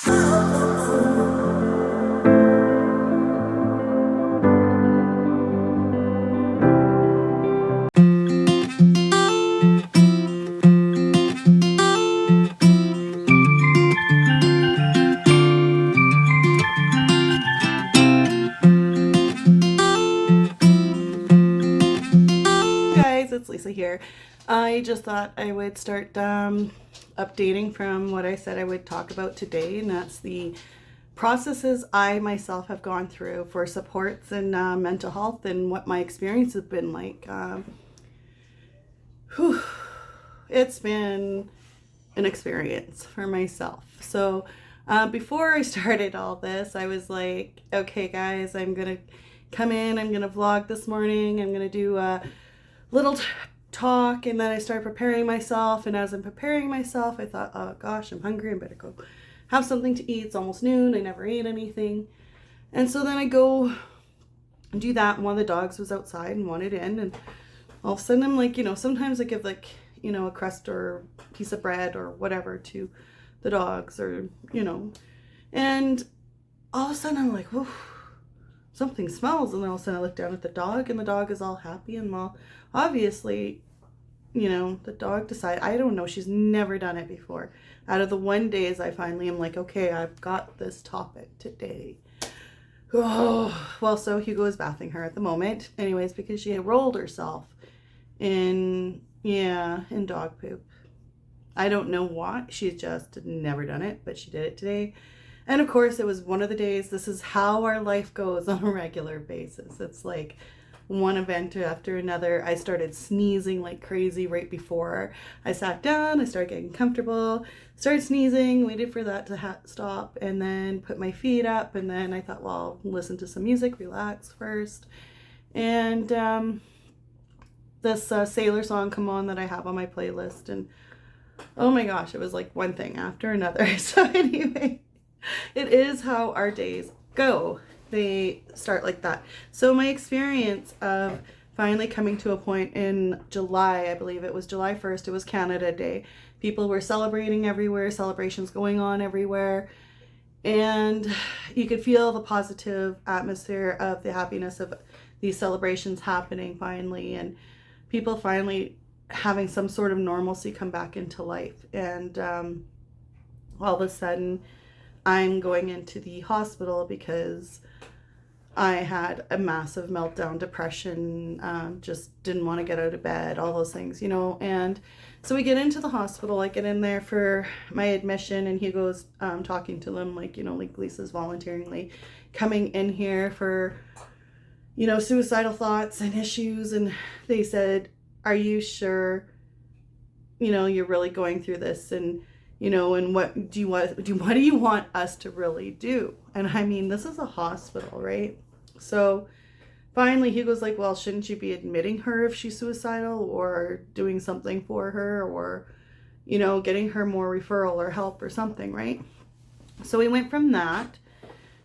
It's Lisa here. I just thought I would start updating from what I said I would talk about today, and that's the processes I myself have gone through for supports and mental health and what my experience has been like. It's been an experience for myself. So before I started all this, I was like, okay, guys, I'm going to come in, I'm going to vlog this morning, I'm going to do a little talk, and then I started preparing myself, and as I'm preparing myself I thought, oh gosh, I'm hungry, I better go have something to eat. It's almost noon, I never ate anything. And so then I go and do that, and one of the dogs was outside and wanted in, and all of a sudden I'm like, sometimes I give like, a crust or piece of bread or whatever to the dogs, or and all of a sudden I'm like, whoa, something smells. And then all of a sudden I look down at the dog, and the dog is all happy, and well, obviously, the dog decided, I don't know, she's never done it before. Out of the one days, I finally am like, okay, I've got this topic today. Oh, well, so Hugo is bathing her at the moment, anyways, because she had rolled herself in dog poop. I don't know why. She just never done it, but she did it today. And of course, it was one of the days. This is how our life goes on a regular basis. It's like one event after another. I started sneezing like crazy right before I sat down. I started getting comfortable, started sneezing, waited for that to stop, and then put my feet up. And then I thought, well, listen to some music, relax first. And this Sailor song come on that I have on my playlist, and oh my gosh, it was like one thing after another. So anyway, it is how our days go. They start like that. So my experience of finally coming to a point in July, I believe it was July 1st, it was Canada Day. People were celebrating everywhere, celebrations going on everywhere. And you could feel the positive atmosphere of the happiness of these celebrations happening finally, and people finally having some sort of normalcy come back into life. And all of a sudden, I'm going into the hospital because I had a massive meltdown, depression, just didn't want to get out of bed, all those things, And so we get into the hospital. I get in there for my admission, and Hugo's talking to them like Lisa's voluntarily coming in here for, suicidal thoughts and issues. And they said, are you sure, you're really going through this? And and what do you want us to really do? And I mean, this is a hospital, right? So finally Hugo's like, well, shouldn't you be admitting her if she's suicidal, or doing something for her, or getting her more referral or help or something, right? So we went from that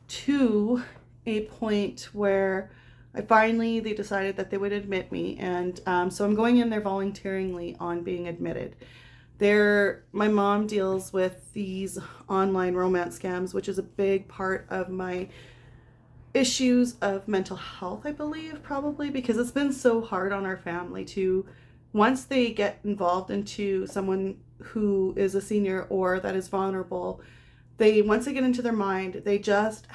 to a point where they decided that they would admit me. And so I'm going in there voluntarily on being admitted. My mom deals with these online romance scams, which is a big part of my issues of mental health, I believe, probably, because it's been so hard on our family to, once they get involved into someone who is a senior or that is vulnerable, once they get into their mind, they just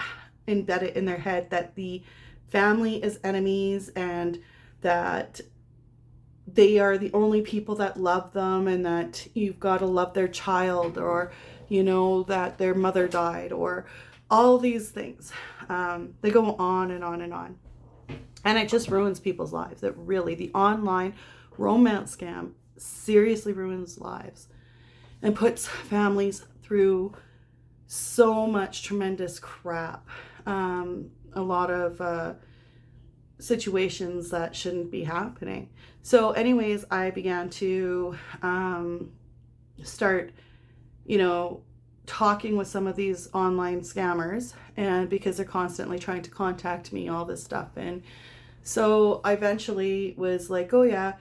embed it in their head that the family is enemies, and that they are the only people that love them, and that you've got to love their child, or that their mother died, or all these things. They go on and on and on, and it just ruins people's lives. It really, the online romance scam seriously ruins lives and puts families through so much tremendous crap. A lot of situations that shouldn't be happening. So anyways, I began to start, talking with some of these online scammers, and because they're constantly trying to contact me, all this stuff. And so I eventually was like, oh yeah,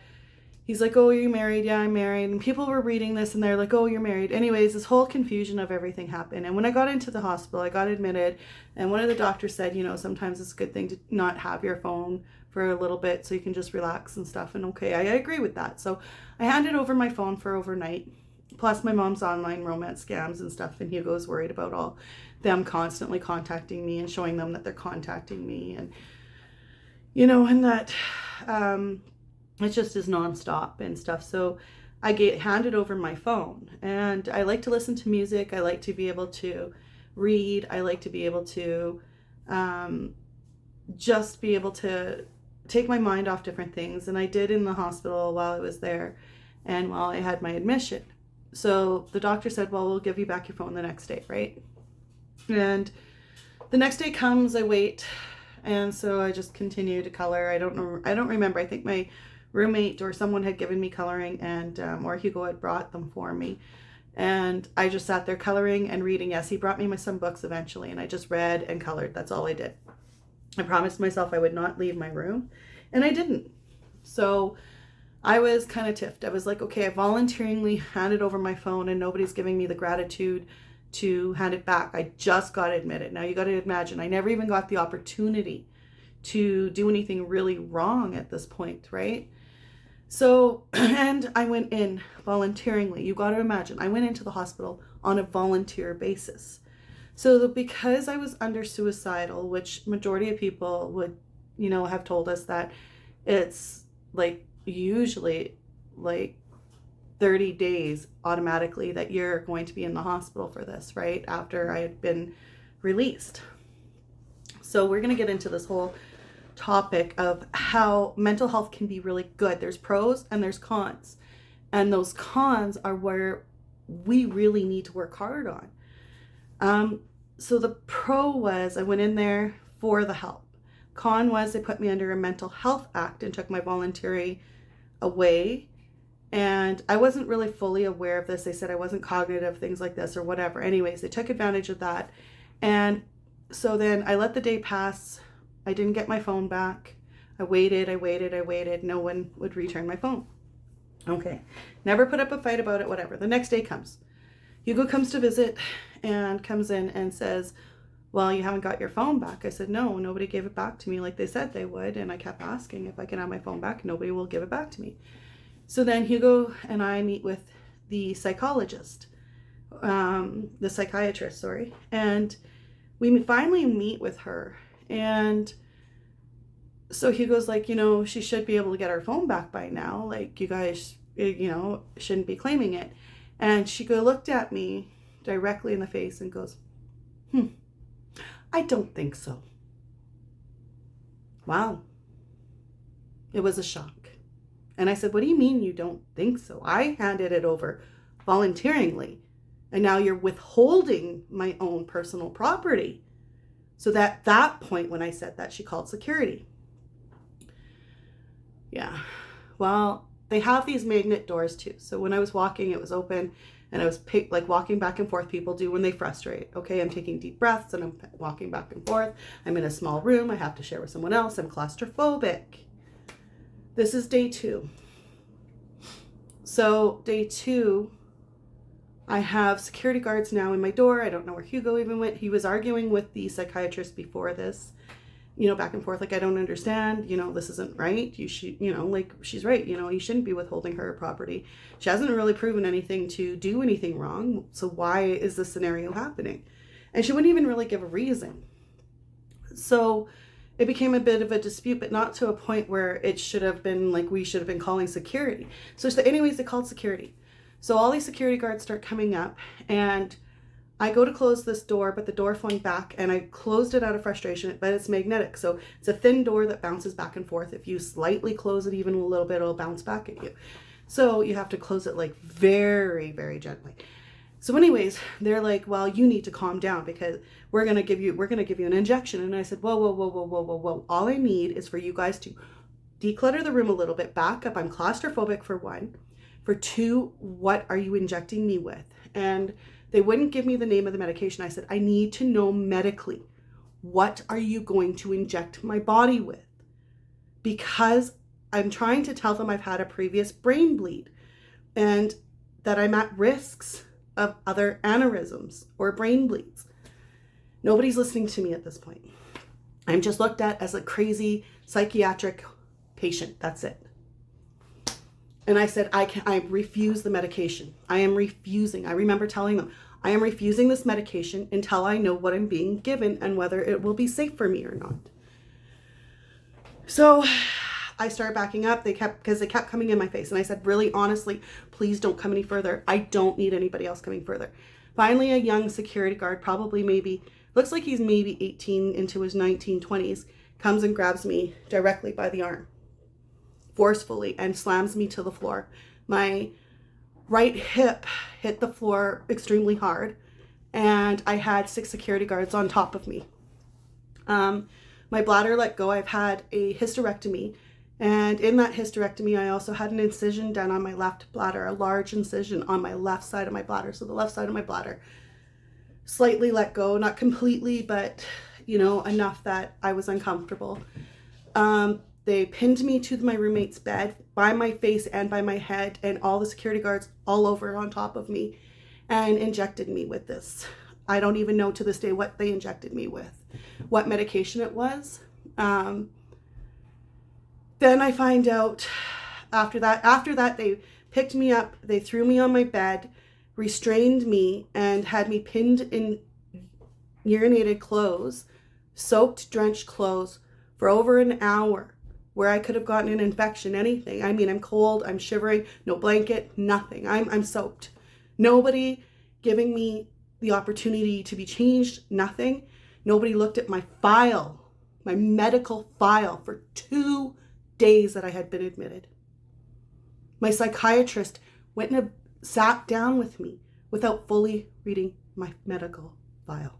he's like, oh, are you married? Yeah, I'm married. And people were reading this and they're like, oh, you're married. Anyways, this whole confusion of everything happened. And when I got into the hospital, I got admitted. And one of the doctors said, sometimes it's a good thing to not have your phone for a little bit so you can just relax and stuff. And okay, I agree with that. So I handed over my phone for overnight. Plus my mom's online romance scams and stuff. And Hugo's worried about all them constantly contacting me and showing them that they're contacting me. And, and that it just is nonstop and stuff. So I get handed over my phone, and I like to listen to music. I like to be able to read. I like to be able to just be able to take my mind off different things. And I did in the hospital while I was there and while I had my admission. So the doctor said, well, we'll give you back your phone the next day, right? And the next day comes, I wait. And so I just continue to color. I don't remember. I think my roommate or someone had given me coloring, and or Hugo had brought them for me. And I just sat there coloring and reading. Yes, he brought me some books eventually, and I just read and colored. That's all I did. I promised myself I would not leave my room, and I didn't. So I was kind of tiffed. I was like, okay, I voluntarily handed over my phone and nobody's giving me the gratitude to hand it back. I just got admitted. Now you got to imagine, I never even got the opportunity to do anything really wrong at this point, right? So, and I went in voluntarily. You got to imagine, I went into the hospital on a volunteer basis. So because I was under suicidal, which majority of people would, have told us that it's like usually like 30 days automatically that you're going to be in the hospital for this, right? After I had been released. So we're going to get into this whole topic of how mental health can be really good. There's pros and there's cons. And those cons are where we really need to work hard on. So the pro was I went in there for the help. Con was they put me under a mental health act and took my voluntary away. And I wasn't really fully aware of this. They said I wasn't cognitive, things like this or whatever. Anyways, they took advantage of that. And so then I let the day pass. I didn't get my phone back. I waited. No one would return my phone. Okay. Never put up a fight about it, whatever. The next day comes. Hugo comes to visit and comes in and says, well, you haven't got your phone back. I said, no, nobody gave it back to me like they said they would. And I kept asking if I can have my phone back. Nobody will give it back to me. So then Hugo and I meet with the psychiatrist, and we finally meet with her. And so Hugo's like, she should be able to get her phone back by now. Like, you guys, shouldn't be claiming it. And she looked at me directly in the face and goes, I don't think so. Wow. It was a shock. And I said, what do you mean you don't think so? I handed it over voluntarily. And now you're withholding my own personal property. So that point when I said that, she called security. Yeah. Well, they have these magnet doors too. So when I was walking, it was open, and I was like walking back and forth. People do when they frustrate. Okay, I'm taking deep breaths and I'm walking back and forth. I'm in a small room. I have to share with someone else. I'm claustrophobic. This is day 2. So day 2, I have security guards now in my door. I don't know where Hugo even went. He was arguing with the psychiatrist before this, back and forth. Like, I don't understand, this isn't right. You should, like, she's right. You shouldn't be withholding her property. She hasn't really proven anything to do anything wrong. So why is this scenario happening? And she wouldn't even really give a reason. So it became a bit of a dispute, but not to a point where it should have been like we should have been calling security. So anyways, they called security. So all these security guards start coming up, and I go to close this door, but the door flung back, and I closed it out of frustration, but it's magnetic. So it's a thin door that bounces back and forth. If you slightly close it even a little bit, it'll bounce back at you. So you have to close it like very, very gently. So anyways, they're like, well, you need to calm down because we're going to give you an injection. And I said, whoa. All I need is for you guys to declutter the room a little bit, back up. I'm claustrophobic for 1. For 2, what are you injecting me with? And they wouldn't give me the name of the medication. I said, I need to know medically, what are you going to inject my body with? Because I'm trying to tell them I've had a previous brain bleed and that I'm at risks of other aneurysms or brain bleeds. Nobody's listening to me at this point. I'm just looked at as a crazy psychiatric patient. That's it. And I said, I refuse the medication. I am refusing. I remember telling them, I am refusing this medication until I know what I'm being given and whether it will be safe for me or not. So I started backing up. Because they kept coming in my face. And I said, really, honestly, please don't come any further. I don't need anybody else coming further. Finally, a young security guard, looks like he's maybe 18 into his 1920s, comes and grabs me directly by the arm, forcefully, and slams me to the floor. My right hip hit the floor extremely hard, and I had 6 security guards on top of me. My bladder let go. I've had a hysterectomy, and in that hysterectomy, I also had an incision done on my left bladder, a large incision on my left side of my bladder. So the left side of my bladder slightly let go, not completely, but enough that I was uncomfortable. They pinned me to my roommate's bed by my face and by my head, and all the security guards all over on top of me, and injected me with this. I don't even know to this day what they injected me with, what medication it was. Then I find out after that they picked me up, they threw me on my bed, restrained me, and had me pinned in urinated clothes, soaked, drenched clothes for over an hour, where I could have gotten an infection, anything. I mean, I'm cold, I'm shivering, no blanket, nothing. I'm soaked. Nobody giving me the opportunity to be changed, nothing. Nobody looked at my file, my medical file for 2 days that I had been admitted. My psychiatrist went and sat down with me without fully reading my medical file.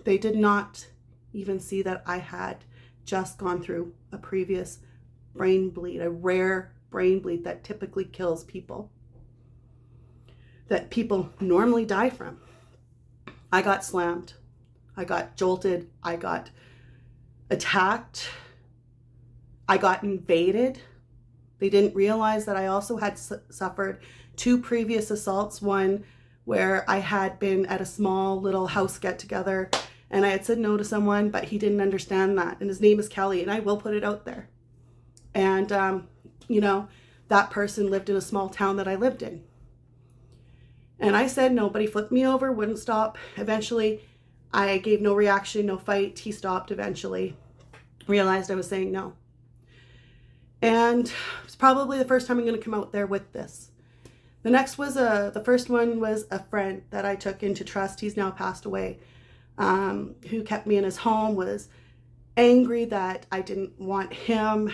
They did not even see that I had just gone through a previous brain bleed, a rare brain bleed that typically kills people, that people normally die from. I got slammed. I got jolted. I got attacked. I got invaded. They didn't realize that I also had suffered 2 previous assaults, one where I had been at a small little house get together and I had said no to someone, but he didn't understand that. And his name is Kelly, and I will put it out there. And, that person lived in a small town that I lived in. And I said no, but he flipped me over, wouldn't stop. Eventually, I gave no reaction, no fight. He stopped eventually, realized I was saying no. And it's probably the first time I'm going to come out there with this. The next was the first one was a friend that I took into trust. He's now passed away, who kept me in his home, was angry that I didn't want him,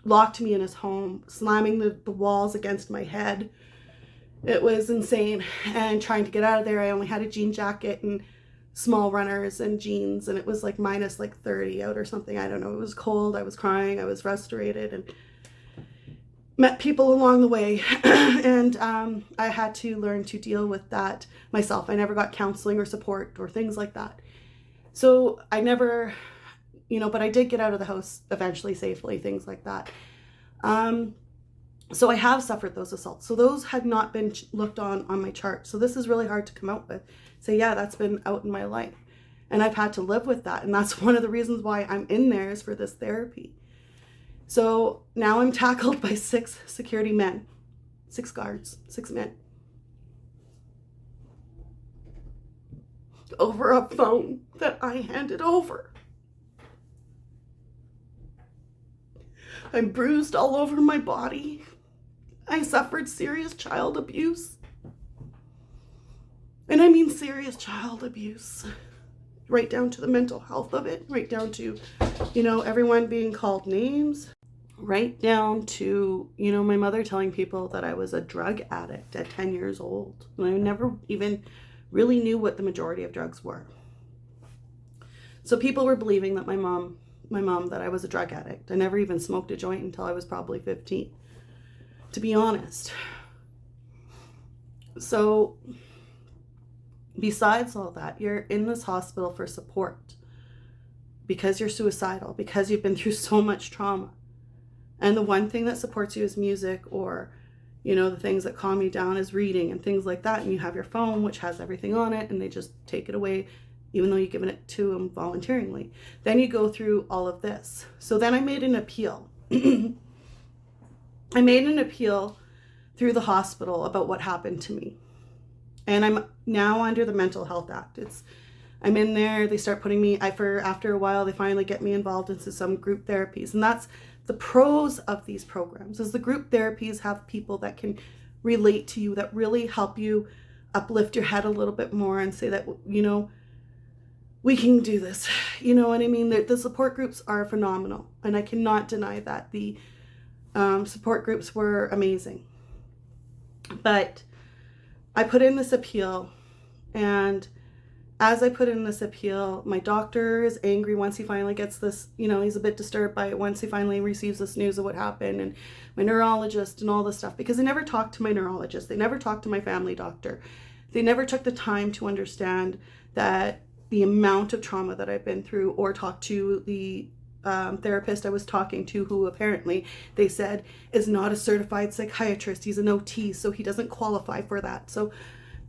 locked me in his home, slamming the walls against my head. It was insane. And trying to get out of there, I only had a jean jacket and small runners and jeans, and it was like minus 30 out or something. I don't know. It was cold. I was crying. I was frustrated, and met people along the way. And I had to learn to deal with that myself. I never got counseling or support or things like that. So I never, but I did get out of the house eventually safely, things like that. So I have suffered those assaults. So those had not been looked on my chart. So this is really hard to come out with. Say, yeah, that's been out in my life. And I've had to live with that. And that's one of the reasons why I'm in there, is for this therapy. So now I'm tackled by 6 security men, 6 guards, 6 men, over a phone that I handed over. I'm bruised all over my body. I suffered serious child abuse. And I mean serious child abuse. Right down to the mental health of it, right down to, everyone being called names, right down to, my mother telling people that I was a drug addict at 10 years old. And I never even really knew what the majority of drugs were. So people were believing that my mom, that I was a drug addict. I never even smoked a joint until I was probably 15, to be honest. So besides all that, you're in this hospital for support. because you're suicidal, because you've been through so much trauma. And the one thing that supports you is music, or, you know, the things that calm you down is reading and things like that. And you have your phone, which has everything on it, and they just take it away, even though you've given it to them voluntarily. Then you go through all of this. So then I made an appeal. I made an appeal through the hospital about what happened to me. And I'm now under the Mental Health Act. I'm in there, they start putting me, after a while, they finally get me involved into some group therapies. And that's the pros of these programs, is the group therapies have people that can relate to you, that really help you uplift your head a little bit more and say that, you know, we can do this. You know what I mean? The support groups are phenomenal, and I cannot deny that. The support groups were amazing. But I put in this appeal, and as I put in this appeal, my doctor is angry once he finally gets this, you know, he's a bit disturbed by it once he finally receives this news of what happened, and my neurologist and all this stuff, because they never talked to my neurologist. They never talked to my family doctor. They never took the time to understand that the amount of trauma that I've been through, or talk to the therapist I was talking to, who apparently they said is not a certified psychiatrist. He's an OT, so he doesn't qualify for that. So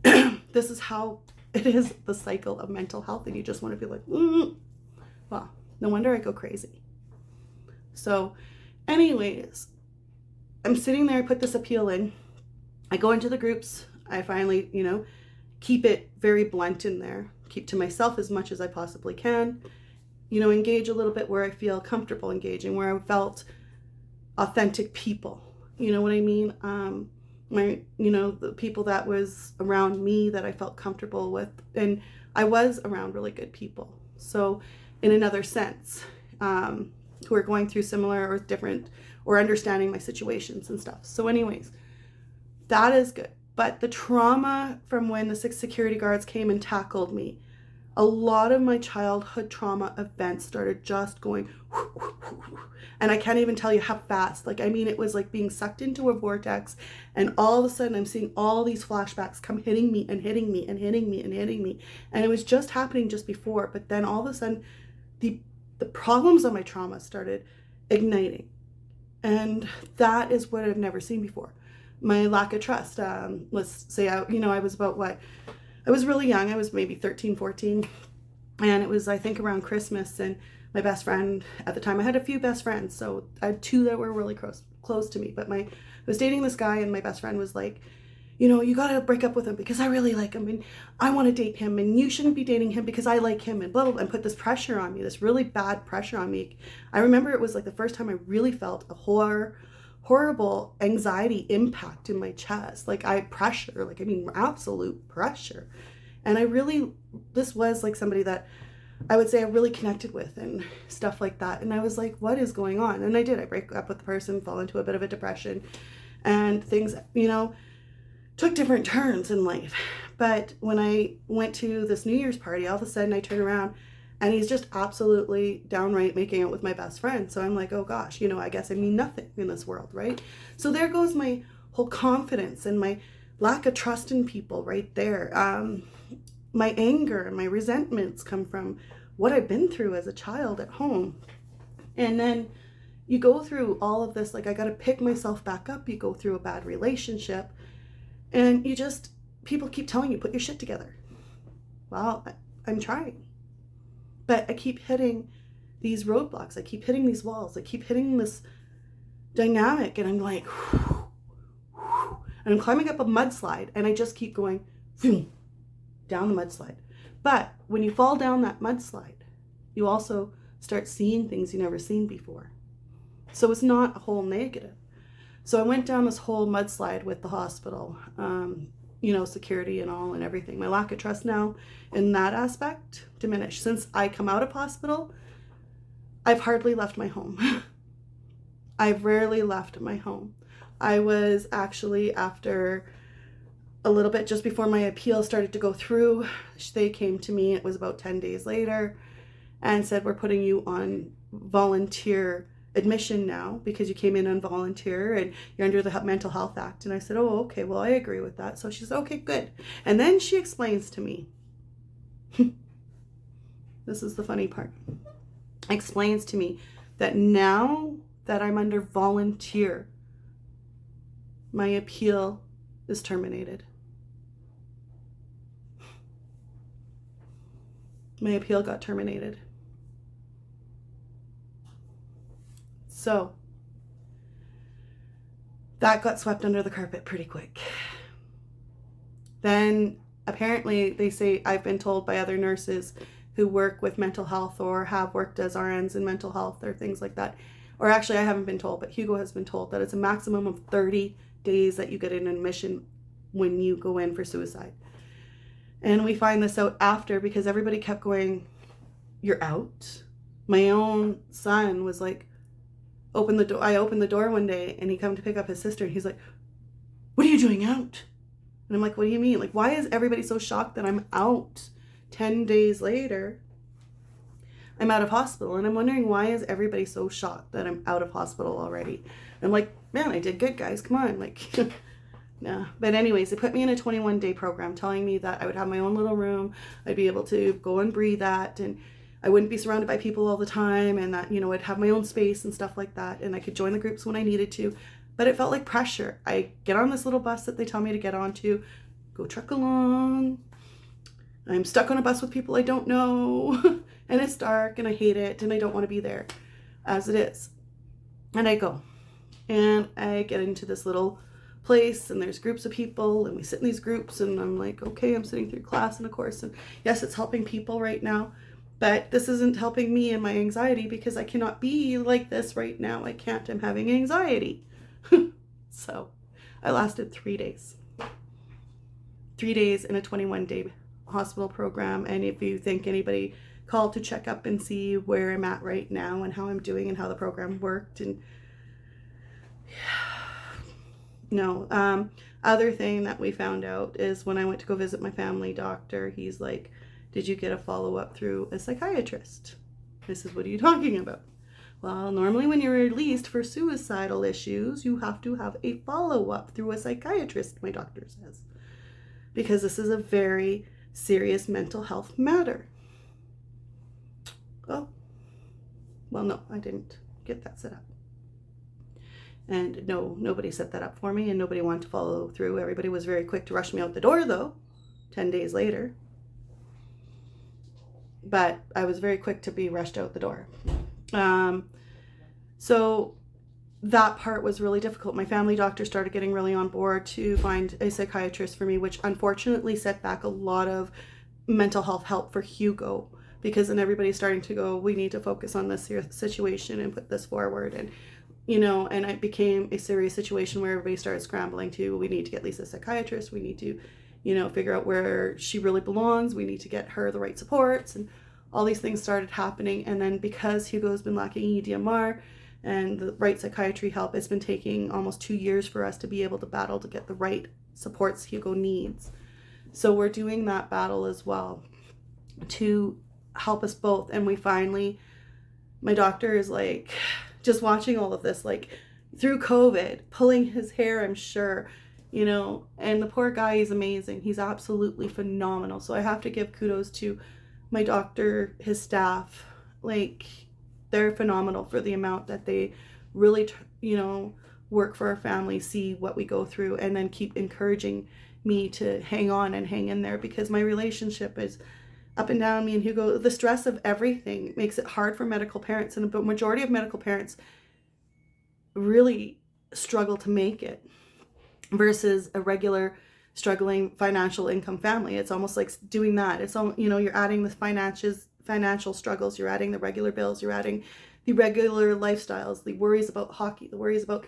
this is how it is, the cycle of mental health, and you just want to be like, well, no wonder I go crazy. So anyways, I'm sitting there, I put this appeal in, I go into the groups, I finally, you know, keep it very blunt in there, keep to myself as much as I possibly can, you know, engage a little bit where I feel comfortable engaging, where I felt authentic people, you know what I mean? You know, the people that was around me that I felt comfortable with, and I was around really good people. So in another sense, who are going through similar or different, or understanding my situations and stuff. So anyways, that is good. But the trauma from when the 6 security guards came and tackled me, a lot of my childhood trauma events started just going, and I can't even tell you how fast. Like, I mean, it was like being sucked into a vortex, and all of a sudden I'm seeing all these flashbacks come hitting me and hitting me and hitting me and hitting me. And it was just happening just before, but then all of a sudden the problems of my trauma started igniting. And that is what I've never seen before. My lack of trust. Let's say, I was about what? I was really young. I was maybe 13, 14. And it was, I think, around Christmas. And my best friend, at the time, I had a few best friends. So I had 2 that were really close to me. But I was dating this guy, and my best friend was like, you know, you got to break up with him because I really like him, and I want to date him, and you shouldn't be dating him because I like him, and blah, blah, blah, and put this pressure on me, this really bad pressure on me. I remember it was like the first time I really felt a horrible anxiety impact in my chest. Like, absolute pressure. And this was like somebody that I would say I really connected with and stuff like that. And I was like, what is going on? And I break up with the person, fall into a bit of a depression, and things, you know, took different turns in life. But when I went to this New Year's party, all of a sudden I turn around and he's just absolutely downright making out with my best friend. So I'm like, oh gosh, you know, I guess I mean nothing in this world, right? So there goes my whole confidence and my lack of trust in people right there. My anger and my resentments come from what I've been through as a child at home. And then you go through all of this, like, I got to pick myself back up. You go through a bad relationship, and people keep telling you, put your shit together. Well, I'm trying. But I keep hitting these roadblocks. I keep hitting these walls. I keep hitting this dynamic, and I'm like, and I'm climbing up a mudslide, and I just keep going down the mudslide. But when you fall down that mudslide, you also start seeing things you never seen before. So it's not a whole negative. So I went down this whole mudslide with the hospital, security and all and everything. My lack of trust now in that aspect diminished. Since I come out of hospital, I've hardly left my home. I've rarely left my home. I was actually, after a little bit, just before my appeal started to go through, they came to me, it was about 10 days later, and said, we're putting you on volunteer admission now because you came in on volunteer and you're under the Mental Health Act. And I said, oh, okay, well, I agree with that. So she said, okay, good. And then she explains to me, this is the funny part. explains to me that now that I'm under volunteer, my appeal is terminated. My appeal got terminated. So that got swept under the carpet pretty quick. Then apparently they say, I've been told by other nurses who work with mental health or have worked as RNs in mental health or things like that, or actually I haven't been told, but Hugo has been told that it's a maximum of 30 days that you get an admission when you go in for suicide. And we find this out after, because everybody kept going, you're out? My own son was like, open the door. I opened the door one day and he come to pick up his sister and he's like, what are you doing out? And I'm like, what do you mean? Like, why is everybody so shocked that I'm out? 10 days later, I'm out of hospital. And I'm wondering, why is everybody so shocked that I'm out of hospital already? I'm like, man, I did good, guys. Come on. Like, nah. But anyways, they put me in a 21-day program telling me that I would have my own little room. I'd be able to go and breathe at, and I wouldn't be surrounded by people all the time, and that, I'd have my own space and stuff like that. And I could join the groups when I needed to. But it felt like pressure. I get on this little bus that they tell me to get onto, go truck along. I'm stuck on a bus with people I don't know, and it's dark, and I hate it, and I don't want to be there as it is. And I go, and I get into this little place, and there's groups of people, and we sit in these groups, and I'm like, okay, I'm sitting through class and a course, and yes, it's helping people right now, but this isn't helping me and my anxiety, because I cannot be like this right now. I can't. I'm having anxiety. So I lasted 3 days. 3 days in a 21-day hospital program. And if you think anybody called to check up and see where I'm at right now and how I'm doing and how the program worked, and no. Other thing that we found out is when I went to go visit my family doctor, he's like, did you get a follow-up through a psychiatrist? I said, what are you talking about? Well, normally when you're released for suicidal issues, you have to have a follow-up through a psychiatrist, my doctor says, because this is a very serious mental health matter. Oh, well, no, I didn't get that set up. And no, nobody set that up for me, and nobody wanted to follow through. Everybody was very quick to rush me out the door, though, 10 days later. But I was very quick to be rushed out the door. So that part was really difficult. My family doctor started getting really on board to find a psychiatrist for me, which unfortunately set back a lot of mental health help for Hugo, because then everybody's starting to go, we need to focus on this situation and put this forward. And, and it became a serious situation where everybody started scrambling to, we need to get Lisa a psychiatrist. We need to, figure out where she really belongs. We need to get her the right supports, and all these things started happening. And then because Hugo's been lacking EDMR and the right psychiatry help, it's been taking almost 2 years for us to be able to battle to get the right supports Hugo needs. So we're doing that battle as well to help us both. And we finally, my doctor is like, just watching all of this, like through COVID, pulling his hair, I'm sure, and the poor guy is amazing. He's absolutely phenomenal. So I have to give kudos to my doctor, his staff. Like, they're phenomenal for the amount that they really, work for our family, see what we go through, and then keep encouraging me to hang on and hang in there, because my relationship is up and down. Me and Hugo, the stress of everything makes it hard for medical parents, and the majority of medical parents really struggle to make it versus a regular struggling financial income family. It's almost like doing that. It's all, you're adding the financial struggles, you're adding the regular bills, you're adding the regular lifestyles, the worries about hockey, the worries about,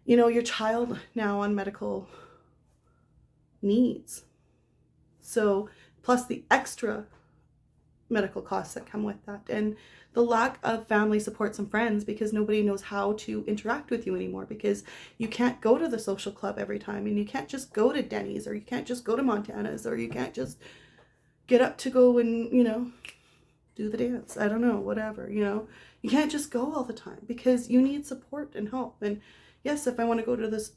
your child now on medical needs. So plus the extra medical costs that come with that, and the lack of family supports and friends, because nobody knows how to interact with you anymore, because you can't go to the social club every time, and you can't just go to Denny's, or you can't just go to Montana's, or you can't just get up to go and, do the dance. I don't know, whatever, you can't just go all the time, because you need support and help. And yes, if I want to go to this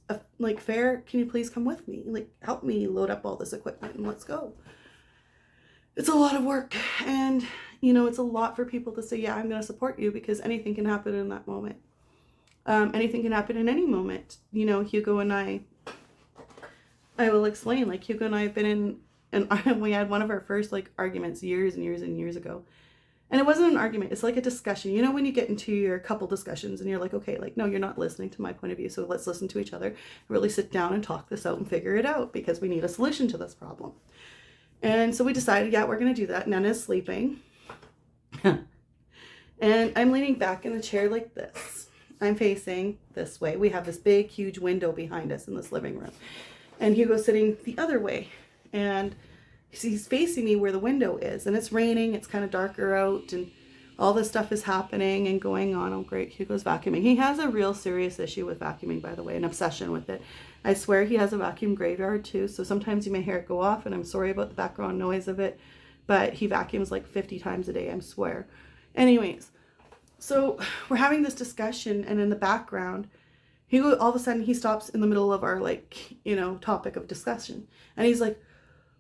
fair, can you please come with me? Help me load up all this equipment and let's go. It's a lot of work, and it's a lot for people to say, yeah, I'm going to support you, because anything can happen in that moment. Anything can happen in any moment. Hugo and I will explain, like, Hugo and I have been in, and we had one of our first, like, arguments years and years and years ago. And it wasn't an argument. It's like a discussion. When you get into your couple discussions and you're like, okay, like, no, you're not listening to my point of view. So let's listen to each other, really sit down and talk this out and figure it out, because we need a solution to this problem. And so we decided, yeah, we're going to do that. Nana's sleeping. And I'm leaning back in the chair like this. I'm facing this way. We have this big, huge window behind us in this living room. And Hugo's sitting the other way. And he's facing me where the window is, and it's raining, it's kind of darker out, and all this stuff is happening and going on. Oh great, Hugo's vacuuming. He has a real serious issue with vacuuming, by the way, an obsession with it. I swear he has a vacuum graveyard too, so sometimes you may hear it go off, and I'm sorry about the background noise of it, but he vacuums like 50 times a day, I swear. Anyways, so we're having this discussion, and in the background, Hugo, all of a sudden, he stops in the middle of our, like, topic of discussion, and he's like,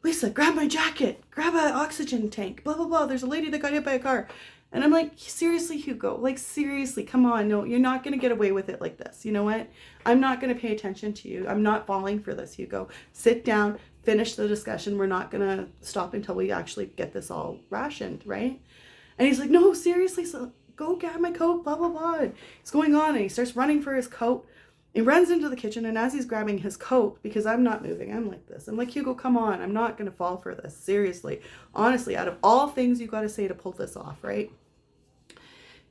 Lisa, grab my jacket, grab an oxygen tank, blah, blah, blah. There's a lady that got hit by a car. And I'm like, seriously, Hugo, like, seriously, come on. No, you're not going to get away with it like this. You know what? I'm not going to pay attention to you. I'm not falling for this, Hugo. Sit down, finish the discussion. We're not going to stop until we actually get this all rationed, right? And he's like, no, seriously, so go grab my coat, blah, blah, blah. It's going on, and he starts running for his coat. He runs into the kitchen, and as he's grabbing his coat, because I'm not moving, I'm like this. I'm like, Hugo, come on. I'm not going to fall for this. Seriously. Honestly, out of all things you got to say to pull this off, right?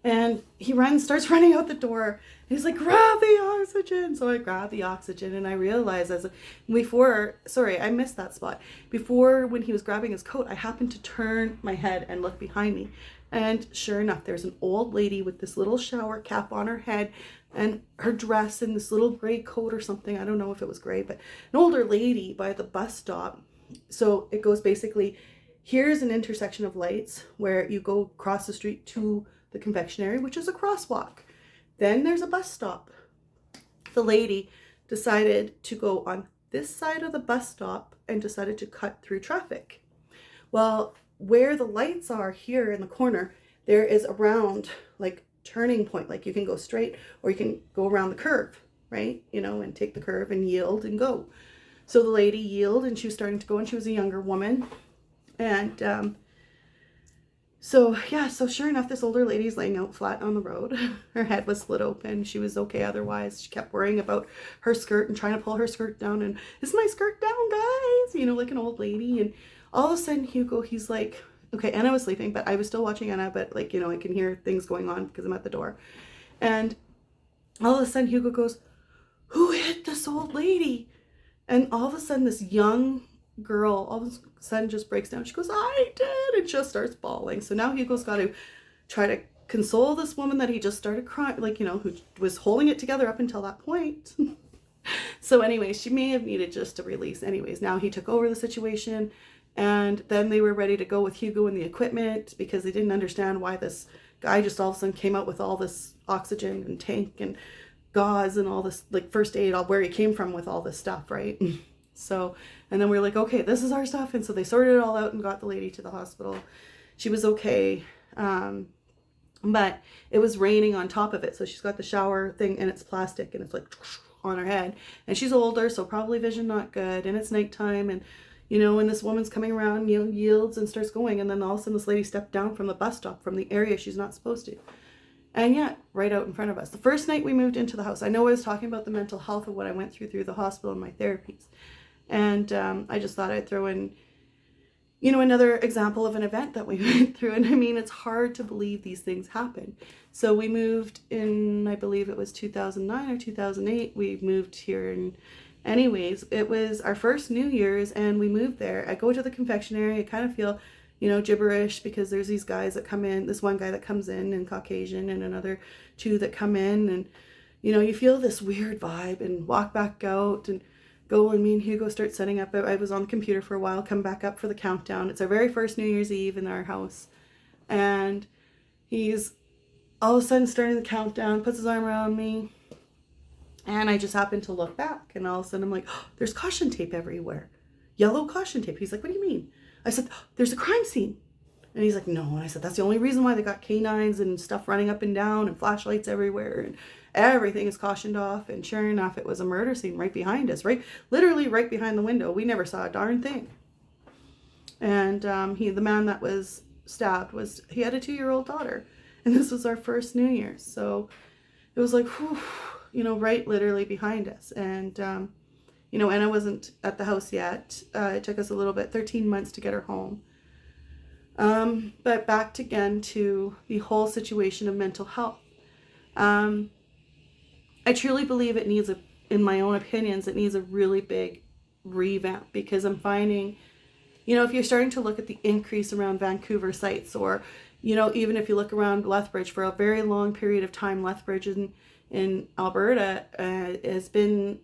And he starts running out the door. He's like, grab the oxygen. So I grab the oxygen, and I realize I missed that spot. Before, when he was grabbing his coat, I happened to turn my head and look behind me. And sure enough, there's an old lady with this little shower cap on her head, and her dress in this little gray coat or something. I don't know if it was gray, but an older lady by the bus stop. So it goes basically, here's an intersection of lights where you go across the street to the confectionery, which is a crosswalk. Then there's a bus stop. The lady decided to go on this side of the bus stop and decided to cut through traffic. Well, where the lights are here in the corner, there is a round, like, turning point. Like, you can go straight or you can go around the curve, right? And take the curve and yield and go. So the lady yielded, and she was starting to go, and she was a younger woman. And so sure enough, this older lady's laying out flat on the road. Her head was split open. She was okay otherwise. She kept worrying about her skirt and trying to pull her skirt down, and is my skirt down, guys? Like an old lady. And all of a sudden, Hugo, he's like, okay, Anna was sleeping, but I was still watching Anna, but, like, I can hear things going on because I'm at the door. And all of a sudden, Hugo goes, who hit this old lady? And all of a sudden, this young girl all of a sudden just breaks down. She goes, I did, and just starts bawling. So now Hugo's got to try to console this woman that he just started crying, like, who was holding it together up until that point. So anyways, she may have needed just a release. Anyways, now he took over the situation. And then they were ready to go with Hugo and the equipment, because they didn't understand why this guy just all of a sudden came out with all this oxygen and tank and gauze and all this, like, first aid, all where he came from with all this stuff, right? So, and then we were like, okay, this is our stuff. And so they sorted it all out and got the lady to the hospital. She was okay. But it was raining on top of it. So she's got the shower thing, and it's plastic, and it's like on her head. And she's older, so probably vision not good. And it's nighttime, and when this woman's coming around, yields and starts going, and then all of a sudden this lady stepped down from the bus stop, from the area she's not supposed to. And yet, right out in front of us. The first night we moved into the house, I know I was talking about the mental health of what I went through the hospital and my therapies. And I just thought I'd throw in, another example of an event that we went through. And I mean, it's hard to believe these things happen. So we moved in, I believe it was 2009 or 2008. We moved here, and anyways, it was our first New Year's, and we moved there. I go to the confectionery. I kind of feel, gibberish, because there's these guys that come in, this one guy that comes in and Caucasian, and another two that come in, and, you feel this weird vibe, and walk back out and go, and me and Hugo start setting up. I was on the computer for a while, come back up for the countdown. It's our very first New Year's Eve in our house, and he's all of a sudden starting the countdown, puts his arm around me. And I just happened to look back, and all of a sudden I'm like, oh, there's caution tape everywhere. Yellow caution tape. He's like, what do you mean? I said, there's a crime scene. And he's like, no. And I said, that's the only reason why they got canines and stuff running up and down and flashlights everywhere and everything is cautioned off. And sure enough, it was a murder scene right behind us, right? Literally right behind the window. We never saw a darn thing. And the man that was stabbed he had a 2-year-old daughter. And this was our first New Year's. So it was like, whew, right literally behind us. And, Anna wasn't at the house yet. It took us a little bit, 13 months to get her home. But back again to the whole situation of mental health. I truly believe it needs in my own opinions, it needs a really big revamp, because I'm finding, if you're starting to look at the increase around Vancouver sites, or, even if you look around Lethbridge, for a very long period of time, Lethbridge in Alberta has been,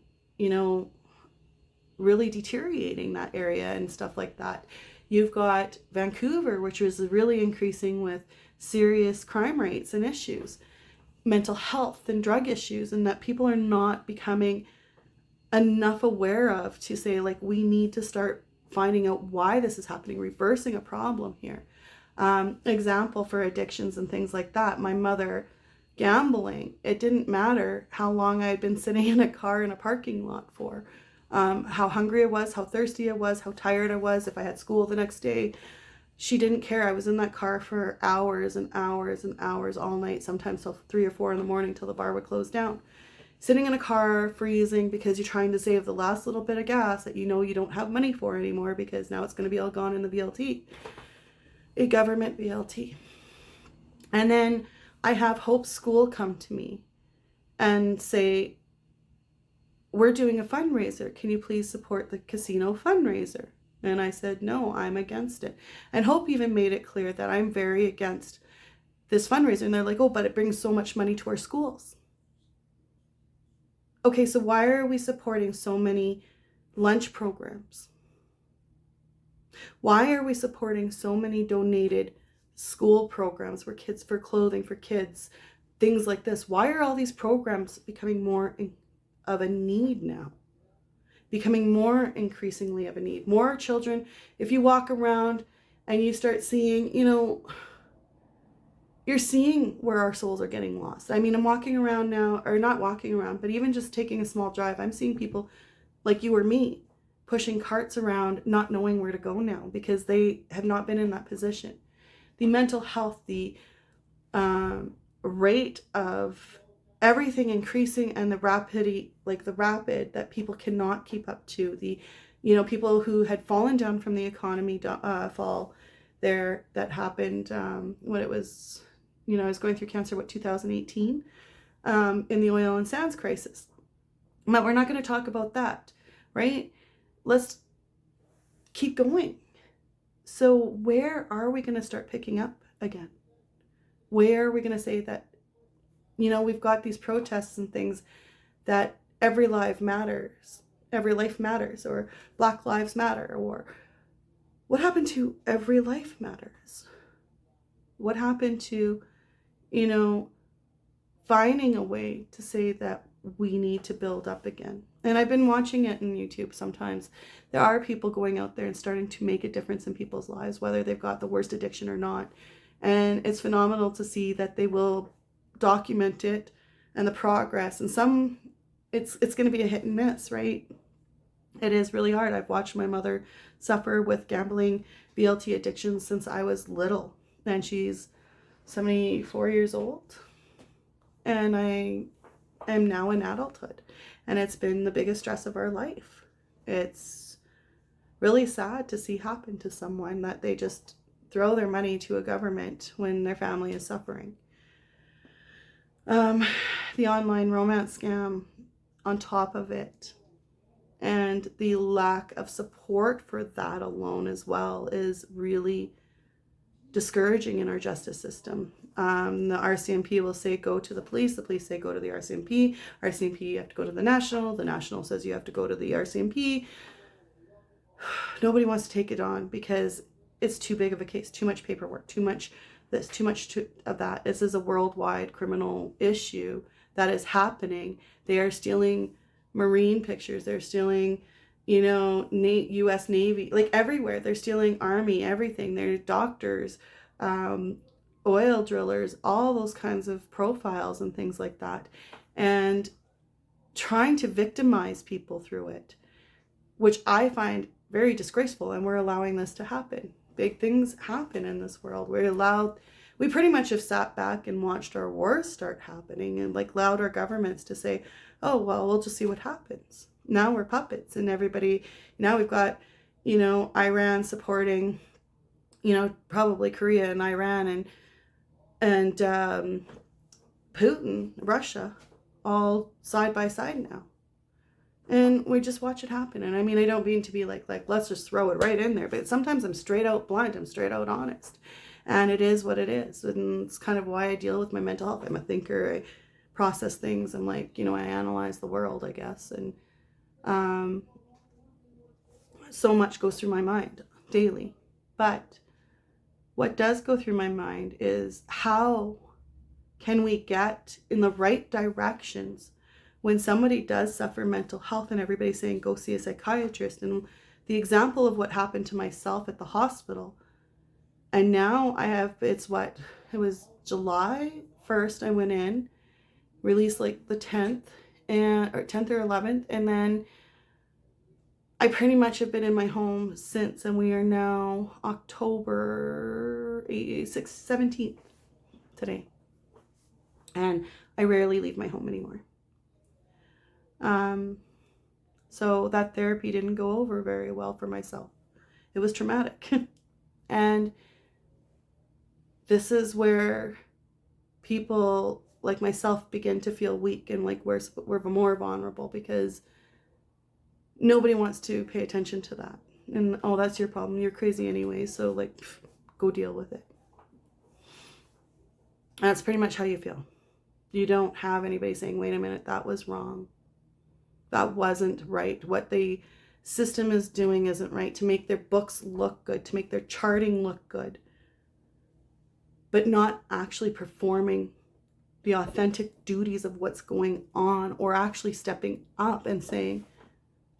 really deteriorating that area and stuff like that. You've got Vancouver, which is really increasing with serious crime rates and issues, mental health and drug issues, and that people are not becoming enough aware of to say, like, we need to start finding out why this is happening, reversing a problem here. Example for addictions and things like that. My mother, gambling, it didn't matter how long I had been sitting in a car in a parking lot for. How hungry I was, how thirsty I was, how tired I was, if I had school the next day. She didn't care. I was in that car for hours and hours and hours all night, sometimes till 3 or 4 in the morning, till the bar would close down. Sitting in a car, freezing, because you're trying to save the last little bit of gas that you don't have money for anymore, because now it's going to be all gone in the VLT, a government VLT. And then I have Hope School come to me and say, we're doing a fundraiser. Can you please support the casino fundraiser? And I said, no, I'm against it. And Hope even made it clear that I'm very against this fundraiser. And they're like, oh, but it brings so much money to our schools. Okay, so why are we supporting so many lunch programs? Why are we supporting so many donated school programs for kids, for clothing for kids, things like this? Why are all these programs becoming more of a need now? Becoming more increasingly of a need. More children, if you walk around and you start seeing, you're seeing where our souls are getting lost. I mean, I'm walking around now, or not walking around, but even just taking a small drive, I'm seeing people like you or me pushing carts around, not knowing where to go now, because they have not been in that position. The mental health, the rate of everything increasing, and the rapid that people cannot keep up to, the people who had fallen down from the economy fall there, that happened when it was, I was going through cancer, 2018, in the oil and sands crisis. But we're not going to talk about that, right? Let's keep going. So where are we going to start picking up again? Where are we going to say that, we've got these protests and things that every life matters, or Black Lives Matter, or what happened to every life matters? What happened to, finding a way to say that we need to build up again? And I've been watching it in YouTube sometimes. There are people going out there and starting to make a difference in people's lives, whether they've got the worst addiction or not. And it's phenomenal to see that they will document it and the progress. And some, it's going to be a hit and miss, right? It is really hard. I've watched my mother suffer with gambling, VLT addiction since I was little. And she's 74 years old. And I am now in adulthood. And it's been the biggest stress of our life. It's really sad to see happen to someone, that they just throw their money to a government when their family is suffering. The online romance scam on top of it, and the lack of support for that alone as well, is really discouraging in our justice system. The RCMP will say go to the police say go to the RCMP, you have to go to the National says you have to go to the RCMP. Nobody wants to take it on because it's too big of a case, too much paperwork, too much this, too much of that. This is a worldwide criminal issue that is happening. They are stealing Marine pictures, they're stealing, U.S. Navy, like everywhere. They're stealing Army, everything. They're doctors, oil drillers, all those kinds of profiles and things like that, and trying to victimize people through it, which I find very disgraceful. And we're allowing this to happen. Big things happen in this world. We pretty much have sat back and watched our wars start happening and like allowed our governments to say, oh, well, we'll just see what happens. Now we're puppets, and everybody, now we've got, Iran supporting, probably Korea and Iran and Putin, Russia, all side by side now. And we just watch it happen. And I mean, I don't mean to be like, let's just throw it right in there. But sometimes I'm straight out blunt. I'm straight out honest. And it is what it is. And it's kind of why I deal with my mental health. I'm a thinker. I process things. I'm like, I analyze the world, I guess. And so much goes through my mind daily. But what does go through my mind is, how can we get in the right directions when somebody does suffer mental health and everybody's saying, go see a psychiatrist? And the example of what happened to myself at the hospital, and now it was July 1st I went in, released like the 10th or 11th, and then I pretty much have been in my home since, and we are now October 17th today. And I rarely leave my home anymore. So that therapy didn't go over very well for myself. It was traumatic. And this is where people like myself begin to feel weak, and like we're more vulnerable, because nobody wants to pay attention to that. And, oh, that's your problem. You're crazy anyway. So like, go deal with it. That's pretty much how you feel. You don't have anybody saying, wait a minute, that was wrong. That wasn't right. What the system is doing isn't right, to make their books look good, to make their charting look good, but not actually performing the authentic duties of what's going on, or actually stepping up and saying,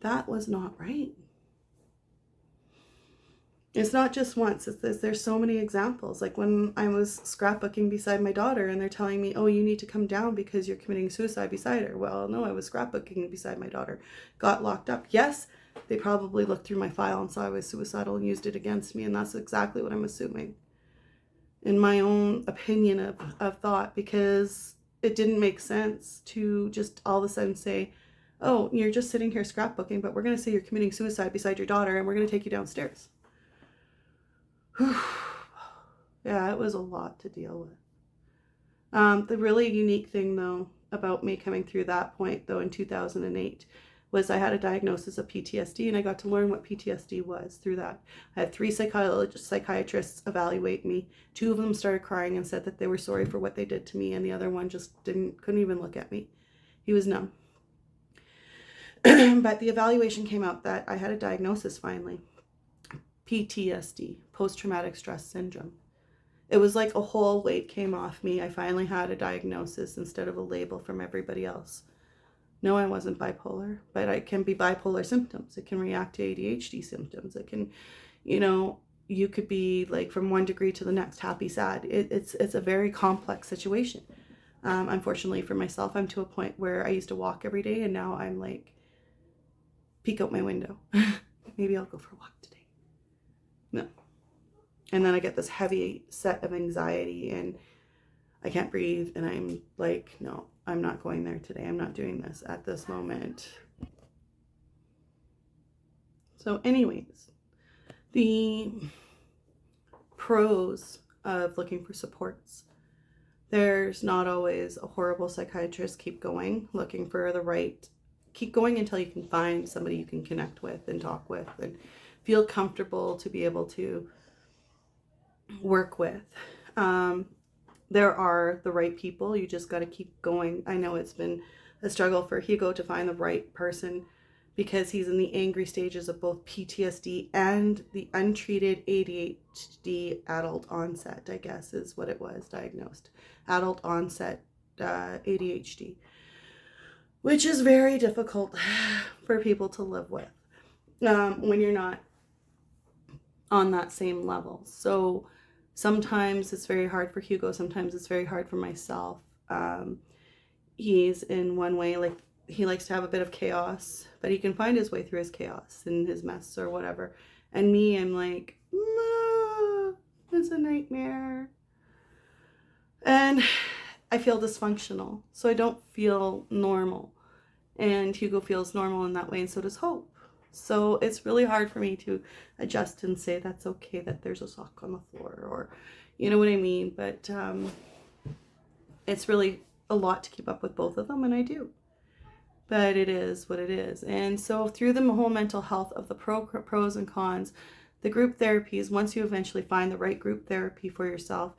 that was not right. It's not just once. There's so many examples. Like when I was scrapbooking beside my daughter, and they're telling me, oh, you need to come down because you're committing suicide beside her. Well, no, I was scrapbooking beside my daughter. Got locked up. Yes, they probably looked through my file and saw I was suicidal and used it against me. And that's exactly what I'm assuming, in my own opinion of thought, because it didn't make sense to just all of a sudden say, oh, you're just sitting here scrapbooking, but we're going to say you're committing suicide beside your daughter, and we're going to take you downstairs. Yeah, it was a lot to deal with. The really unique thing, though, about me coming through that point, though, in 2008, was I had a diagnosis of PTSD, and I got to learn what PTSD was through that. I had 3 psychiatrists evaluate me. 2 of them started crying and said that they were sorry for what they did to me, and the other one just couldn't even look at me. He was numb. But the evaluation came out that I had a diagnosis finally. PTSD, post-traumatic stress syndrome. It was like a whole weight came off me. I finally had a diagnosis instead of a label from everybody else. No, I wasn't bipolar, but I can be bipolar symptoms. It can react to ADHD symptoms. It can, you could be like from one degree to the next, happy, sad. It's a very complex situation. Unfortunately for myself, I'm to a point where I used to walk every day, and now I'm like, peek out my window. Maybe I'll go for a walk today. No. And then I get this heavy set of anxiety, and I can't breathe, and I'm like, no, I'm not going there today. I'm not doing this at this moment. So anyways, the pros of looking for supports. There's not always a horrible psychiatrist. Keep going, looking for the right. Keep going until you can find somebody you can connect with and talk with and feel comfortable to be able to work with. There are the right people. You just got to keep going. I know it's been a struggle for Hugo to find the right person, because he's in the angry stages of both PTSD and the untreated ADHD, adult onset, I guess is what it was, diagnosed. Adult onset ADHD, which is very difficult for people to live with when you're not on that same level. So Sometimes it's very hard for Hugo. Sometimes it's very hard for myself. He's in one way, like, he likes to have a bit of chaos, but he can find his way through his chaos and his mess or whatever. And me, I'm like, it's a nightmare. And I feel dysfunctional. So I don't feel normal. And Hugo feels normal in that way, and so does Hope. So it's really hard for me to adjust and say that's okay that there's a sock on the floor, or you know what I mean. But it's really a lot to keep up with both of them, and I do. But it is what it is. And so through the whole mental health of the pros and cons, the group therapies, once you eventually find the right group therapy for yourself,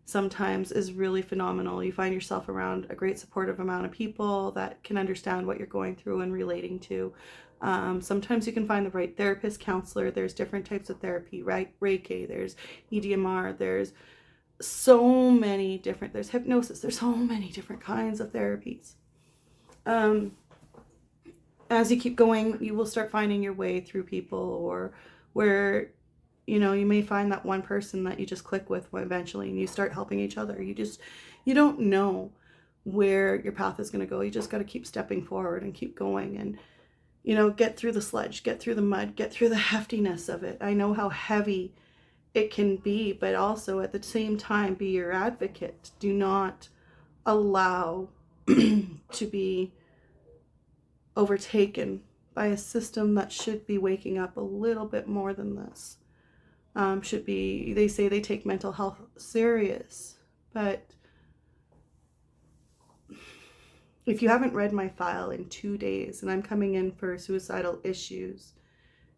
sometimes is really phenomenal. You find yourself around a great supportive amount of people that can understand what you're going through and relating to. Sometimes you can find the right therapist, counselor. There's different types of therapy, right? Reiki, there's EDMR, there's so many different, there's hypnosis, there's so many different kinds of therapies. As you keep going, you will start finding your way through people, or where, you know, you may find that one person that you just click with eventually, and you start helping each other. You don't know where your path is going to go. You just got to keep stepping forward and keep going, and, you know, get through the sludge, get through the mud, get through the heftiness of it. I know how heavy it can be, but also at the same time, be your advocate. Do not allow to be overtaken by a system that should be waking up a little bit more than this. Should be, they say they take mental health serious, but if you haven't read my file in 2 days, and I'm coming in for suicidal issues,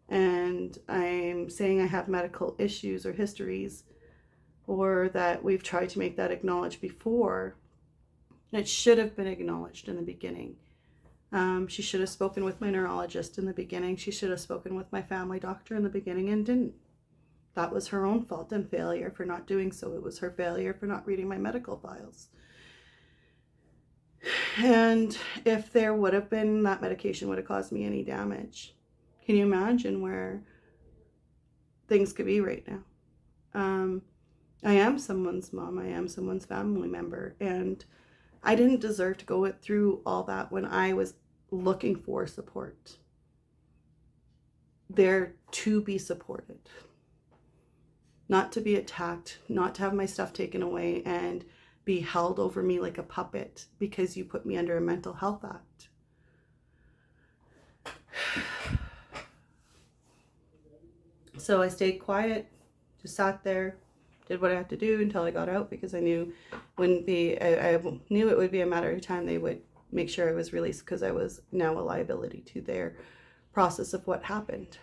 and I'm saying I have medical issues or histories, or that we've tried to make that acknowledged before, it should have been acknowledged in the beginning. She should have spoken with my neurologist in the beginning. She should have spoken with my family doctor in the beginning and didn't. That was her own fault and failure for not doing so. It was her failure for not reading my medical files. And if there would have been, that medication would have caused me any damage. Can you imagine where things could be right now? I am someone's mom. I am someone's family member. And I didn't deserve to go through all that when I was looking for support. There to be supported. Not to be attacked, not to have my stuff taken away and be held over me like a puppet because you put me under a mental health act. So I stayed quiet, just sat there, did what I had to do until I got out, because I knew I knew it would be a matter of time they would make sure I was released, because I was now a liability to their process of what happened.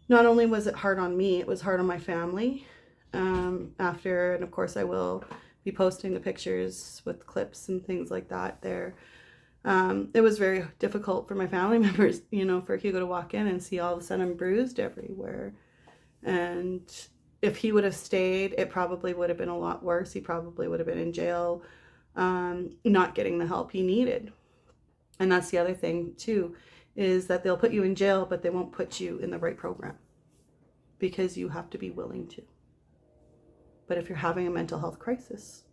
Not only was it hard on me, it was hard on my family. After, and of course I will be posting the pictures with clips and things like that there. It was very difficult for my family members, you know, for Hugo to walk in and see all of a sudden I'm bruised everywhere. And if he would have stayed, it probably would have been a lot worse. He probably would have been in jail, not getting the help he needed. And that's the other thing too, is that they'll put you in jail, but they won't put you in the right program, because you have to be willing to. But if you're having a mental health crisis,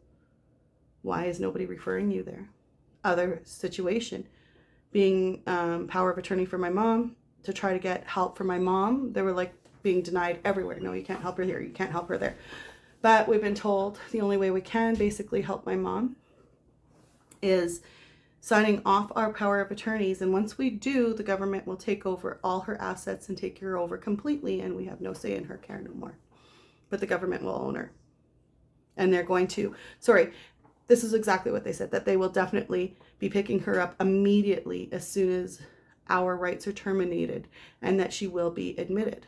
why is nobody referring you there? Other situation, being power of attorney for my mom, to try to get help for my mom. They were like being denied everywhere. No, you can't help her here. You can't help her there. But we've been told the only way we can basically help my mom is signing off our power of attorneys. And once we do, the government will take over all her assets and take her over completely. And we have no say in her care no more. But the government will own her. And they're going to, this is exactly what they said, that they will definitely be picking her up immediately as soon as our rights are terminated, and that she will be admitted.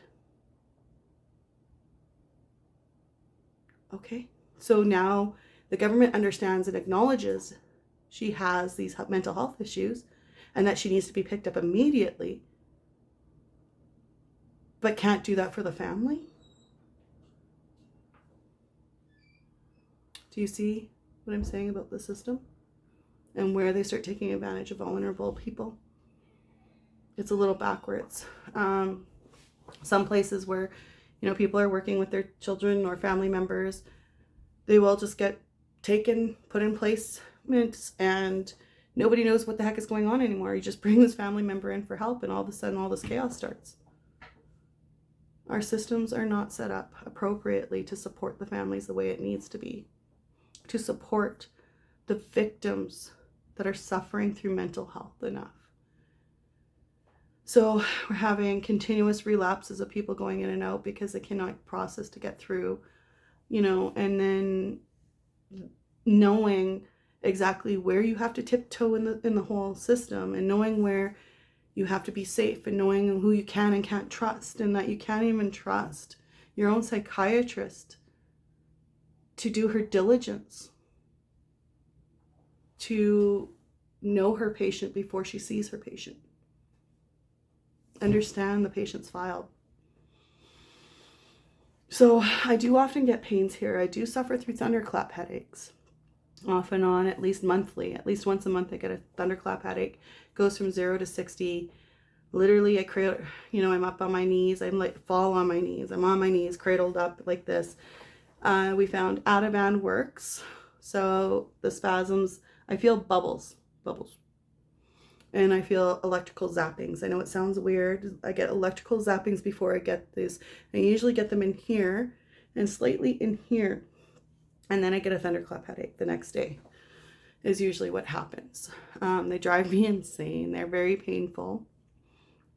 Okay, so now the government understands and acknowledges she has these mental health issues and that she needs to be picked up immediately, but can't do that for the family. Do you see what I'm saying about the system and where they start taking advantage of vulnerable people? It's a little backwards. Some places where, People are working with their children or family members. They will just get taken, put in placements, and nobody knows what the heck is going on anymore. You just bring this family member in for help, and all of a sudden all this chaos starts. Our systems are not set up appropriately to support the families the way it needs to be, to support the victims that are suffering through mental health enough. So we're having continuous relapses of people going in and out because they cannot process to get through, and then knowing exactly where you have to tiptoe in the whole system, and knowing where you have to be safe, and knowing who you can and can't trust, and that you can't even trust your own psychiatrist to do her diligence, to know her patient before she sees her patient, understand the patient's file. So I do often get pains here. I do suffer through thunderclap headaches off and on, at least monthly. At least once a month I get a thunderclap headache. Goes from 0 to 60. Literally I cradle, I'm up on my knees. I'm like fall on my knees. I'm on my knees, cradled up like this. We found Ativan works. So the spasms, I feel bubbles. And I feel electrical zappings. I know it sounds weird. I get electrical zappings before I get this. I usually get them in here and slightly in here. And then I get a thunderclap headache the next day is usually what happens. They drive me insane. They're very painful.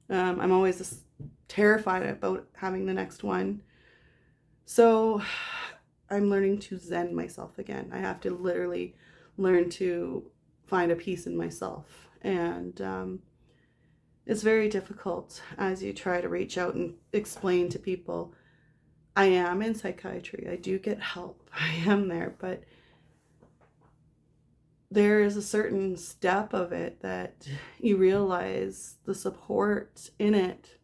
I'm always just terrified about having the next one. So I'm learning to zen myself again. I have to literally learn to find a peace in myself. And it's very difficult as you try to reach out and explain to people, I am in psychiatry. I do get help. I am there. But there is a certain step of it that you realize the support in it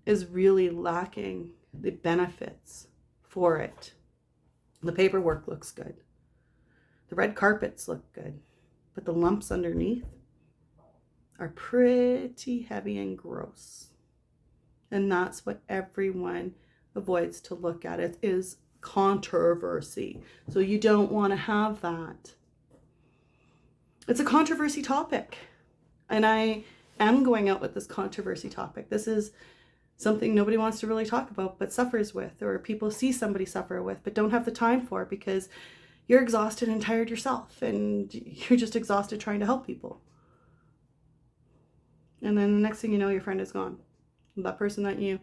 is really lacking the benefits for it. The paperwork looks good. The red carpets look good. But the lumps underneath are pretty heavy and gross. And that's what everyone avoids to look at. It is controversy. So you don't want to have that. It's a controversy topic. And I am going out with this controversy topic. This is something nobody wants to really talk about, but suffers with, or people see somebody suffer with, but don't have the time for, because you're exhausted and tired yourself, and you're just exhausted trying to help people. And then the next thing you know, your friend is gone. That person that you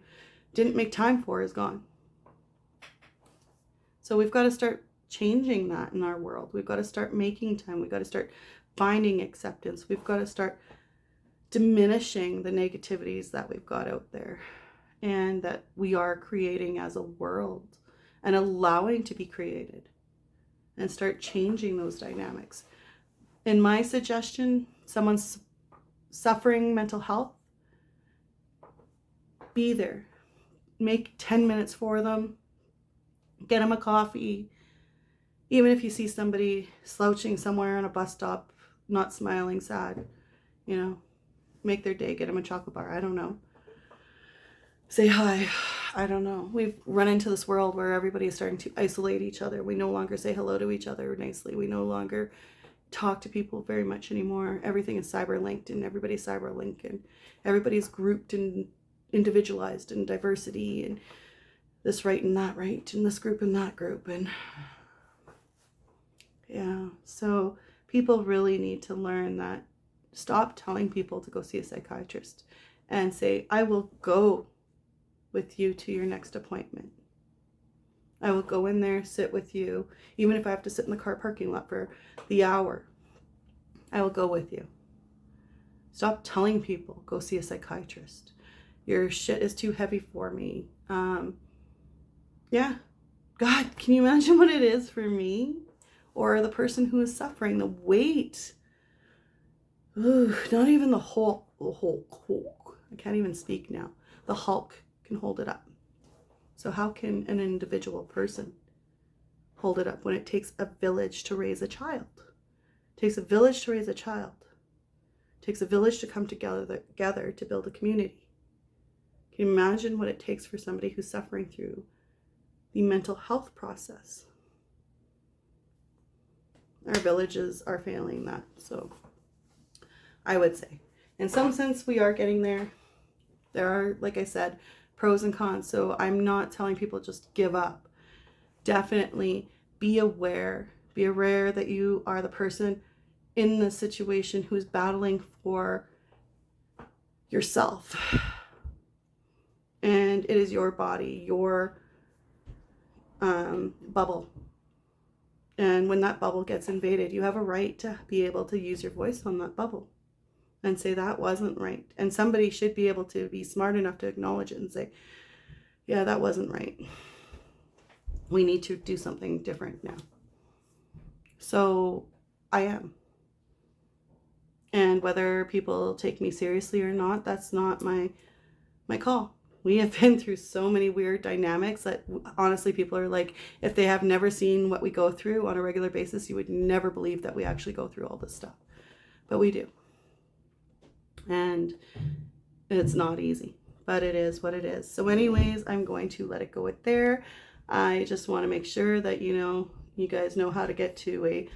didn't make time for is gone. So we've got to start changing that in our world. We've got to start making time. We've got to start finding acceptance. We've got to start diminishing the negativities that we've got out there and that we are creating as a world, and allowing to be created, and start changing those dynamics. In my suggestion, someone's suffering mental health, be there. Make 10 minutes for them. Get them a coffee. Even if you see somebody slouching somewhere on a bus stop, not smiling, sad, make their day. Get them a chocolate bar. I don't know. Say hi. I don't know. We've run into this world where everybody is starting to isolate each other. We no longer say hello to each other nicely. We no longer talk to people very much anymore. Everything is cyber linked, and everybody's cyber linked, and everybody's grouped and individualized, and diversity, and this right and that right, and this group and that group. And yeah, so people really need to learn that. Stop telling people to go see a psychiatrist and say, I will go with you to your next appointment. I will go in there, sit with you, even if I have to sit in the car parking lot for the hour. I will go with you. Stop telling people, go see a psychiatrist. Your shit is too heavy for me. Yeah. God, can you imagine what it is for me? Or the person who is suffering, the weight. Ooh, not even the Hulk. I can't even speak now. The Hulk can hold it up. So how can an individual person hold it up when it takes a village to raise a child? It takes a village to raise a child. It takes a village to come together to build a community. Can you imagine what it takes for somebody who's suffering through the mental health process? Our villages are failing that. So I would say, in some sense, we are getting there. There are, like I said, pros and cons. So I'm not telling people just give up. Definitely be aware. Be aware that you are the person in the situation who's battling for yourself. And it is your body, your bubble. And when that bubble gets invaded, you have a right to be able to use your voice on that bubble and say that wasn't right. And somebody should be able to be smart enough to acknowledge it and say, yeah, that wasn't right. We need to do something different now. So I am. And whether people take me seriously or not, that's not my call. We have been through so many weird dynamics that honestly people are like, if they have never seen what we go through on a regular basis, you would never believe that we actually go through all this stuff. But we do. And it's not easy, but it is what it is. So anyways, I'm going to let it go at there. I just want to make sure that, you guys know how to get to a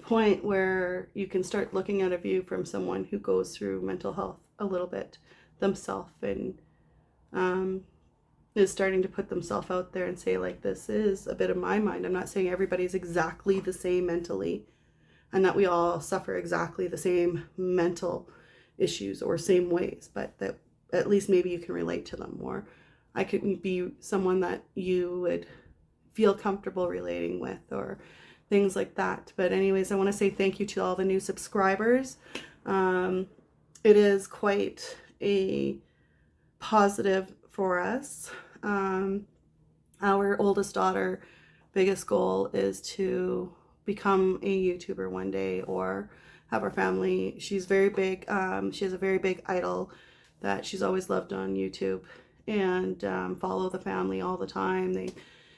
point where you can start looking at a view from someone who goes through mental health a little bit themselves and is starting to put themselves out there and say, like, this is a bit of my mind. I'm not saying everybody's exactly the same mentally and that we all suffer exactly the same mental issues or same ways, but that at least maybe you can relate to them, or I could be someone that you would feel comfortable relating with, or things like that. But anyways, I want to say thank you to all the new subscribers. It is quite a positive for us. Our oldest daughter, biggest goal is to become a YouTuber one day, or have her family. She's very big. She has a very big idol that she's always loved on YouTube, and follow the family all the time.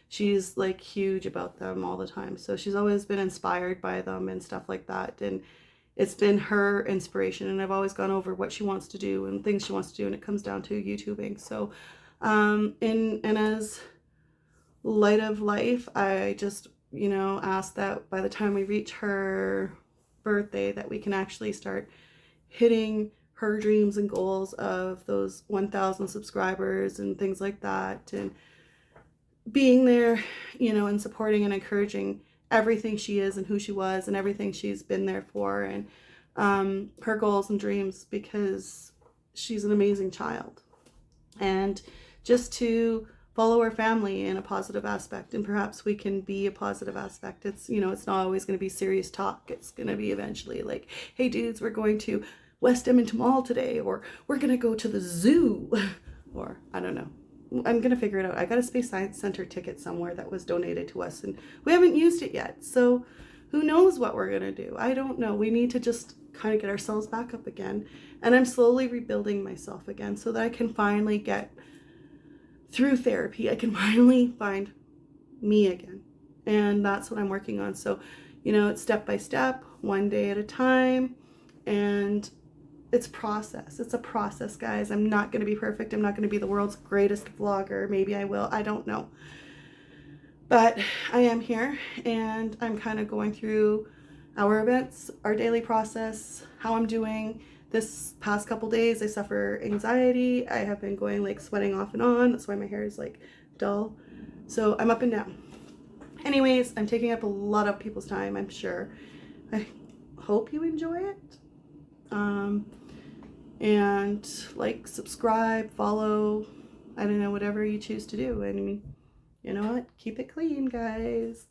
She's like huge about them all the time. So she's always been inspired by them and stuff like that. And it's been her inspiration. And I've always gone over what she wants to do and things she wants to do. And it comes down to YouTubing. So in as light of life, I just, ask that by the time we reach her birthday, that we can actually start hitting her dreams and goals of those 1,000 subscribers and things like that. And being there, and supporting and encouraging everything she is and who she was and everything she's been there for, and her goals and dreams, because she's an amazing child. And just to follow her family in a positive aspect, and perhaps we can be a positive aspect. It's, it's not always going to be serious talk. It's going to be eventually like, hey dudes, we're going to West Edmonton Mall today, or we're going to go to the zoo, or I don't know. I'm going to figure it out. I got a Space Science Center ticket somewhere that was donated to us, and we haven't used it yet. So who knows what we're going to do? I don't know. We need to just kind of get ourselves back up again. And I'm slowly rebuilding myself again so that I can finally get through therapy. I can finally find me again. And that's what I'm working on. So, it's step by step, one day at a time. And it's process. It's a process, guys. I'm not going to be perfect. I'm not going to be the world's greatest vlogger. Maybe I will. I don't know. But I am here, and I'm kind of going through our events, our daily process, how I'm doing. This past couple days, I suffer anxiety. I have been going like sweating off and on. That's why my hair is like dull. So I'm up and down. Anyways, I'm taking up a lot of people's time, I'm sure. I hope you enjoy it. And like, subscribe, follow, I don't know, whatever you choose to do. And you know what? Keep it clean, guys.